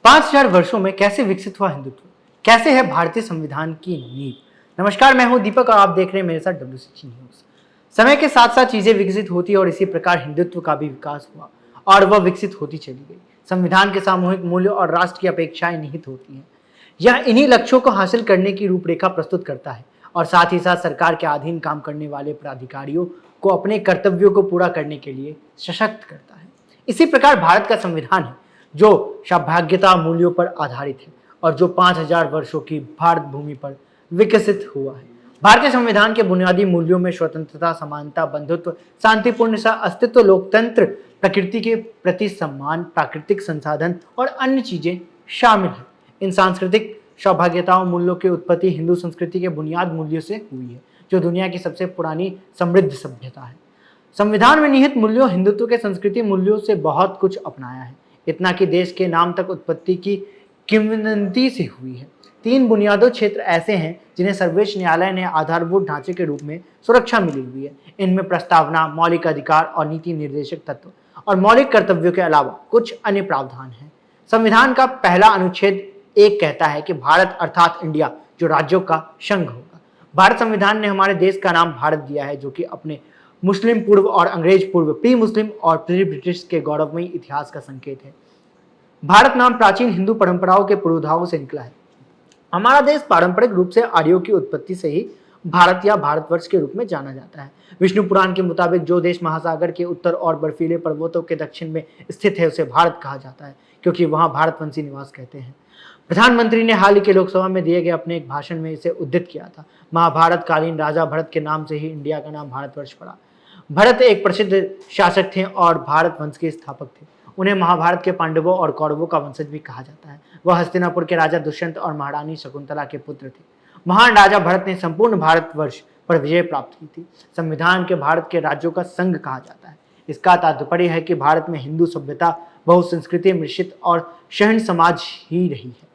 5000 वर्षों में कैसे विकसित हुआ हिंदुत्व? कैसे है भारतीय संविधान की नींव? नमस्कार, मैं हूं दीपक और आप देख रहे हैं मेरे साथ WCG न्यूज। समय के साथ साथ चीजें विकसित होती और इसी प्रकार हिंदुत्व का भी विकास हुआ और वह विकसित होती चली गई। संविधान के सामूहिक मूल्य और राष्ट्र की अपेक्षाएं निहित होती हैं। यह इन्हीं लक्ष्यों को हासिल करने की रूपरेखा प्रस्तुत करता है और साथ ही साथ सरकार के अधीन काम करने वाले पदाधिकारियों को अपने कर्तव्यों को पूरा करने के लिए सशक्त करता है। इसी प्रकार भारत का संविधान है जो सौभाग्यता मूल्यों पर आधारित है और जो 5000 वर्षों की भारत भूमि पर विकसित हुआ है। भारतीय संविधान के बुनियादी मूल्यों में स्वतंत्रता, समानता, बंधुत्व, शांतिपूर्ण सह अस्तित्व, लोकतंत्र, प्रकृति के प्रति सम्मान, प्राकृतिक संसाधन और अन्य चीजें शामिल हैं। इन सांस्कृतिक सौभाग्यताओं मूल्यों की उत्पत्ति हिंदू संस्कृति के बुनियाद मूल्यों से हुई है, जो दुनिया की सबसे पुरानी समृद्ध सभ्यता है। संविधान में निहित मूल्यों हिंदुत्व के संस्कृति मूल्यों से बहुत कुछ अपनाया है, इतना कि देश के नाम तक उत्पत्ति की किंवदंती से हुई है। 3 बुनियादी क्षेत्र ऐसे हैं जिन्हें सर्वोच्च न्यायालय ने आधारभूत ढांचे के रूप में सुरक्षा मिली हुई है। इनमें प्रस्तावना, मौलिक अधिकार और नीति निर्देशक तत्व और मौलिक कर्तव्यों के अलावा कुछ अन्य प्रावधान हैं। संविधान का पहला अनुच्छेद 1 कहता है कि भारत अर्थात इंडिया जो राज्यों का संघ होगा। भारत संविधान ने हमारे देश का नाम भारत दिया है, जो कि अपने मुस्लिम पूर्व और अंग्रेज पूर्व, प्री मुस्लिम और प्री ब्रिटिश के गौरवमयी इतिहास का संकेत है। भारत नाम प्राचीन हिंदू परंपराओं के पूर्वधाओं से निकला है। हमारा देश पारंपरिक रूप से आर्यों की उत्पत्ति से ही भारत या भारतवर्ष के रूप में जाना जाता है। विष्णु पुराण के मुताबिक जो देश महासागर के उत्तर और बर्फीले पर्वतों के दक्षिण में स्थित है उसे भारत कहा जाता है, क्योंकि वहां भारतवंशी निवास कहते हैं। प्रधानमंत्री ने हाल ही के लोकसभा में दिए गए अपने एक भाषण में इसे उद्धृत किया था। महाभारत कालीन राजा भरत के नाम से ही इंडिया का नाम भारतवर्ष पड़ा। भरत एक प्रसिद्ध शासक थे और भारत वंश के स्थापक थे। उन्हें महाभारत के पांडवों और कौरवों का वंशज भी कहा जाता है। वह हस्तिनापुर के राजा दुष्यंत और महारानी शकुंतला के पुत्र थे। महान राजा भरत ने संपूर्ण भारतवर्ष पर विजय प्राप्त की थी। संविधान के भारत के राज्यों का संघ कहा जाता है। इसका तात्पर्य है कि भारत में हिंदू सभ्यता, बहुसंस्कृति, मिश्रित और सहन समाज ही रही है,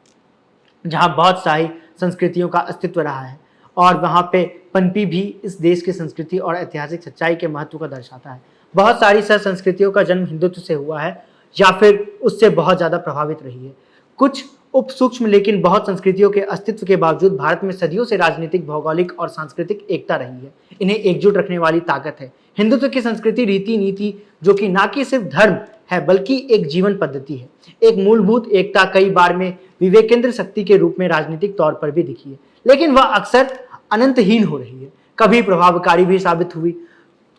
जहाँ बहुत सारी संस्कृतियों का अस्तित्व रहा है और वहाँ पे पनपी भी इस देश की संस्कृति और ऐतिहासिक सच्चाई के महत्व को दर्शाता है। बहुत सारी सह संस्कृतियों का जन्म हिंदुत्व से हुआ है या फिर उससे बहुत ज़्यादा प्रभावित रही है। कुछ उप सूक्ष्म लेकिन बहुत संस्कृतियों के अस्तित्व के बावजूद भारत में सदियों से राजनीतिक, भौगोलिक और सांस्कृतिक एकता रही है। इन्हें एकजुट रखने वाली ताकत है हिंदुत्व की संस्कृति, रीति नीति, जो कि ना कि सिर्फ धर्म है बल्कि एक जीवन पद्धति है। एक मूलभूत एकता कई बार में विवेकेंद्र शक्ति के रूप में राजनीतिक तौर पर भी दिखी है, लेकिन वह अक्सर अनंतहीन हो रही है। कभी प्रभावकारी भी साबित हुई।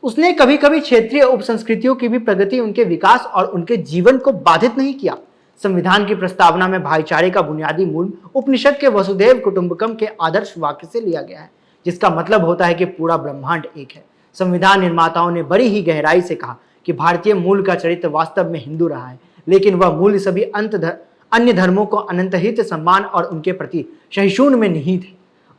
उसने कभी कभी क्षेत्रीय उपसंस्कृतियों की भी प्रगति, उनके विकास और उनके जीवन को बाधित नहीं किया। संविधान की प्रस्तावना में भाईचारे का बुनियादी मूल उपनिषद के वसुधैव कुटुंबकम के आदर्श वाक्य से लिया गया है, जिसका मतलब होता है कि पूरा ब्रह्मांड एक है। संविधान निर्माताओं ने बड़ी ही गहराई से कहा कि भारतीय मूल का चरित्र वास्तव में हिंदू रहा है, लेकिन वह मूल सभी अन्य धर्मों को अनंतहित सम्मान और उनके प्रति सहिष्णुता में निहित है।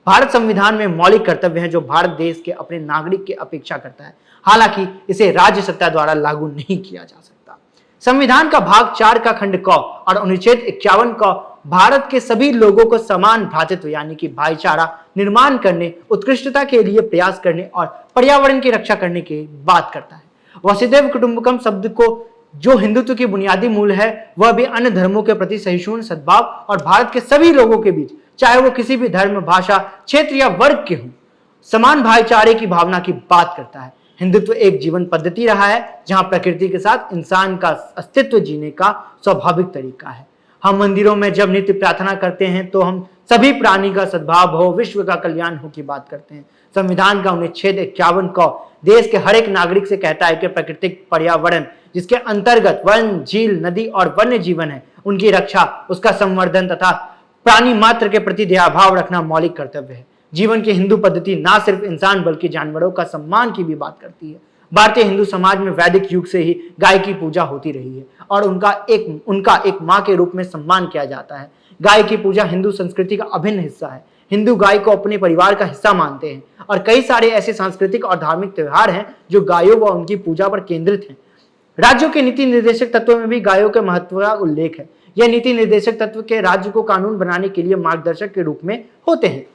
भारत संविधान में मौलिक कर्तव्य हैं जो भारत देश के अपने नागरिक की अपेक्षा करता है, हालांकि इसे राज्य सत्ता द्वारा लागू नहीं किया जा सकता। संविधान का भाग 4 का खंड क और अनुच्छेद 51 क भारत के सभी लोगों को समान भ्रातृत्व यानी कि भाईचारा निर्माण करने, उत्कृष्टता के लिए प्रयास करने और पर्यावरण की रक्षा करने की बात करता है। वसुधैव कुटुंबकम शब्द को जो हिंदुत्व की बुनियादी मूल है, वह भी अन्य धर्मों के प्रति सहिष्णु सद्भाव और भारत के सभी लोगों के बीच, चाहे वो किसी भी धर्म, भाषा, क्षेत्र या वर्ग के हों, समान भाईचारे की भावना की बात करता है। हिंदुत्व एक जीवन पद्धति रहा है जहां प्रकृति के साथ इंसान का अस्तित्व जीने का स्वाभाविक तरीका है। हम मंदिरों में जब नित्य प्रार्थना करते हैं तो हम सभी प्राणी का सद्भाव हो, विश्व का कल्याण हो की बात करते हैं। संविधान का अनुच्छेद 51 को देश के हर एक नागरिक से कहता है कि प्राकृतिक पर्यावरण, जिसके अंतर्गत वन, झील, नदी और वन्य जीवन है, उनकी रक्षा, उसका संवर्धन तथा प्राणी मात्र के प्रति दयाभाव रखना मौलिक कर्तव्य है। जीवन की हिंदू पद्धति ना सिर्फ इंसान बल्कि जानवरों का सम्मान की भी बात करती है। भारतीय हिंदू समाज में वैदिक युग से ही गाय की पूजा होती रही है और उनका एक माँ के रूप में सम्मान किया जाता है। गाय की पूजा हिंदू संस्कृति का अभिन्न हिस्सा है। हिंदू गाय को अपने परिवार का हिस्सा मानते हैं और कई सारे ऐसे सांस्कृतिक और धार्मिक त्योहार हैं जो गायों व उनकी पूजा पर केंद्रित हैं। राज्यों के नीति निर्देशक तत्वों में भी गायों के महत्व का उल्लेख है। यह नीति निर्देशक तत्व के राज्य को कानून बनाने के लिए मार्गदर्शक के रूप में होते हैं।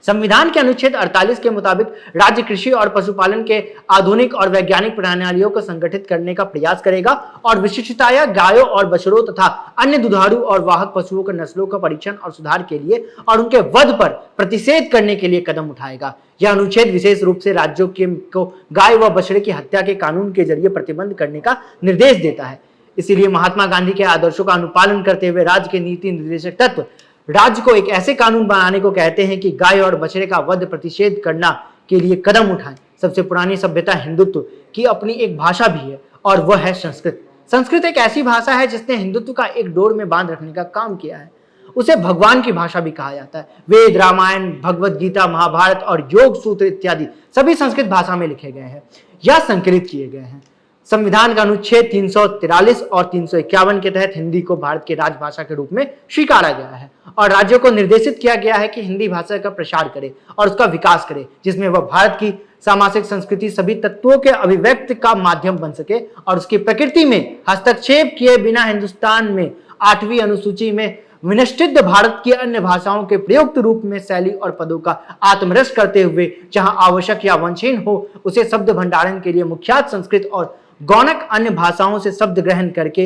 संविधान के अनुच्छेद 48 के मुताबिक राज्य कृषि और पशुपालन के आधुनिक और वैज्ञानिक प्रणालियों को संगठित करने का प्रयास करेगा और विशिष्टतया गायों और बछड़ों तथा अन्य दुधारू और वाहक पशुओं के नस्लों का परीक्षण और सुधार के लिए और उनके वध पर प्रतिषेध करने के लिए कदम उठाएगा। यह अनुच्छेद विशेष रूप से राज्यों को गाय व बछड़े की हत्या के कानून के जरिए प्रतिबंध करने का निर्देश देता है। इसीलिए महात्मा गांधी के आदर्शों का अनुपालन करते हुए राज्य के नीति निर्देशक तत्व राज्य को एक ऐसे कानून बनाने को कहते हैं कि गाय और बछड़े का वध प्रतिषेध करना के लिए कदम उठाएं। सबसे पुरानी सभ्यता हिंदुत्व की अपनी एक भाषा भी है और वह है संस्कृत। संस्कृत एक ऐसी भाषा है जिसने हिंदुत्व का एक डोर में बांध रखने का काम किया है। उसे भगवान की भाषा भी कहा जाता है। वेद, रामायण, भगवत गीता, महाभारत और योग सूत्र इत्यादि सभी संस्कृत भाषा में लिखे गए हैं या संकलित किए गए हैं। संविधान का अनुच्छेद 343 और 351 के तहत हिंदी को भारत की राजभाषा के रूप में स्वीकारा गया है और राज्यों को निर्देशित किया गया है कि हिंदी भाषा का प्रसार करे और उसका विकास करे, जिसमें वह भारत की सामाजिक संस्कृति सभी तत्वों के अभिव्यक्ति का माध्यम बन सके और उसकी प्रकृति में हस्तक्षेप किए बिना हिंदुस्तान में 8वीं अनुसूची में विनिश्चित भारत की अन्य भाषाओं के प्रयुक्त रूप में शैली और पदों का आत्मरस करते हुए जहां आवश्यक या वंशहीन हो उसे शब्द भंडारण के लिए मुख्यतः संस्कृत और गौणक अन्य भाषाओं से शब्द ग्रहण करके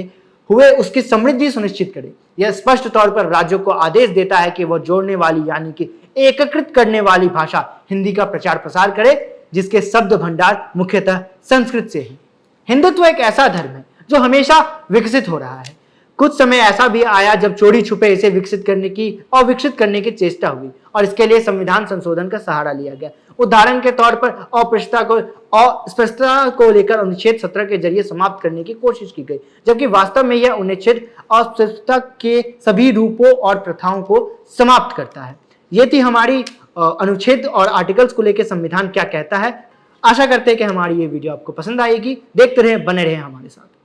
हुए उसकी समृद्धि सुनिश्चित करे। यह स्पष्ट तौर पर राज्यों को आदेश देता है कि वह जोड़ने वाली यानी कि एकीकृत करने वाली भाषा हिंदी का प्रचार प्रसार करे, जिसके शब्द भंडार मुख्यतः संस्कृत से है। हिंदुत्व एक ऐसा धर्म है जो हमेशा विकसित हो रहा है। कुछ समय ऐसा भी आया जब चोरी छुपे इसे विकसित करने की चेष्टा हुई और इसके लिए संविधान संशोधन का सहारा लिया गया। उदाहरण के तौर पर अस्पष्टता को लेकर अनुच्छेद 17 के जरिए समाप्त करने की कोशिश की गई, जबकि वास्तव में यह अनुच्छेद अस्पष्टता के सभी रूपों और प्रथाओं को समाप्त करता है। ये थी हमारी अनुच्छेद और आर्टिकल्स को लेकर संविधान क्या कहता है। आशा करते हैं कि हमारी ये वीडियो आपको पसंद आएगी। देखते रहे, बने रहे हमारे साथ।